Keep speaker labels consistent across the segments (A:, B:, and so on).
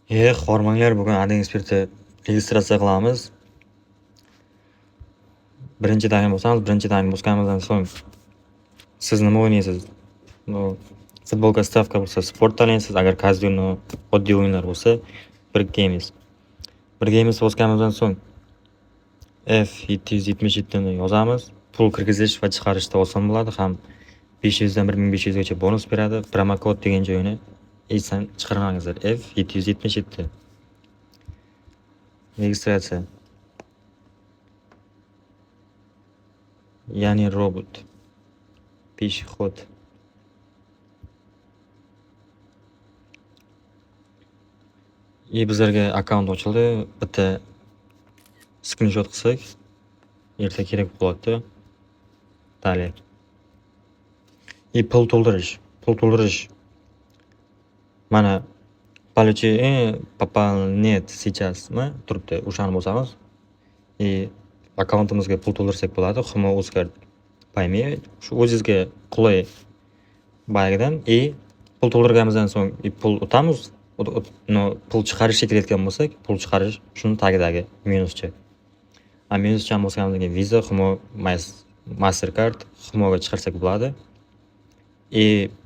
A: Hormanglar, bugun ading spirti registratsiya qilamiz. Birinchi taym bosamiz. Birinchi taym bosganimizdan so'ng siz nima o'ynaysiz? Futbolga stavka bo'lsa sport tanlaysiz, agar kazino oddiy o'yinlar bo'lsa birga yeymiz. Birga yeymiz bosganimizdan so'ng F777 ni yozamiz. Pul kirgizish va chiqarishda oson bo'ladi, ham 500 dan 1500 gacha bonus beradi. Promokod degan joyini esdan chiqarmangizlar. F777 registratsiya. Ya'ni robot. Peshxod. Bizlarga akkaunt ochildi. Bitta screenshot qilsak, erta kerak bo'ladi. Dalil. Pul to'ldirish. Mana пополнить сейчасmi turibdi. O'shani bosamiz. Akkauntimizga pul to'ldirsak bo'ladi. Humo o'zgart payme. Shu o'zingizga qulay bayagidan pul to'ldirganimizdan so'ng pul o'tamiz. Pul chiqarishga kelayotgan bo'lsak, pul chiqarish shuni tagidagi minuscha. Minuscha bosganimizdan keyin Visa, Humo, Mastercard, Humoga chiqarsak bo'ladi.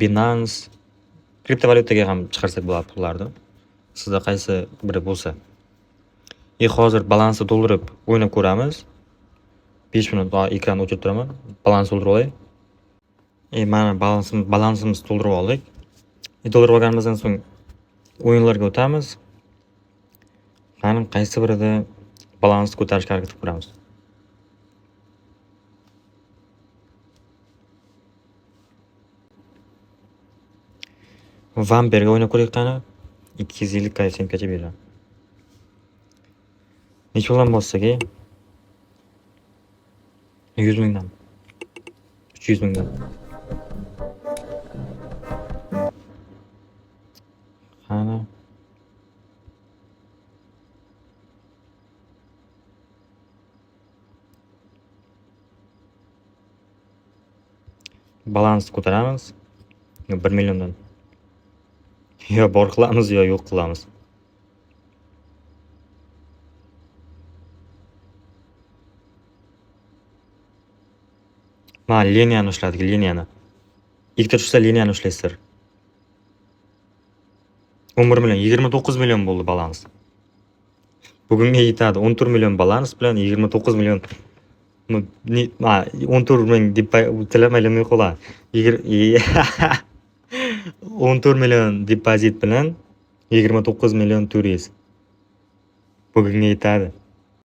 A: Binance, kriptovalyutaga ham chiqarsak bo'ladi pullarni. Sizda qaysi biri bo'lsa. Hozir balansni to'ldirib o'ynab ko'ramiz. 5 minut ekranni o'chirib turaman. Balans to'ldirib olay. Mana balansimiz to'ldirib oldik. To'ldirib olganimizdan so'ng o'yinlarga o'tamiz. Qani qaysi birida balansni ko'tarishga harakat qilib ko'ramiz. Vampirga o'ynab ko'raylik qani. 250 KSMgacha beradi. Necha puldan bossak? 100 mingdan. 300 mingdan. Qani. Balans ko'taramiz. 1 milliondan. Yo bor qilamiz, yo yo'q qilamiz. Mana liniyani ushladik, liniyani. Ikkita tushsa liniyani ushlaysizlar. 11 million, 29 million bo'ldi balans. Bugunga yetadi. 14 million balans bilan 29 million 14 ming deb tilamayman qo'la. 14 million depozit bilan 29 million turist. Bugunga yetadi.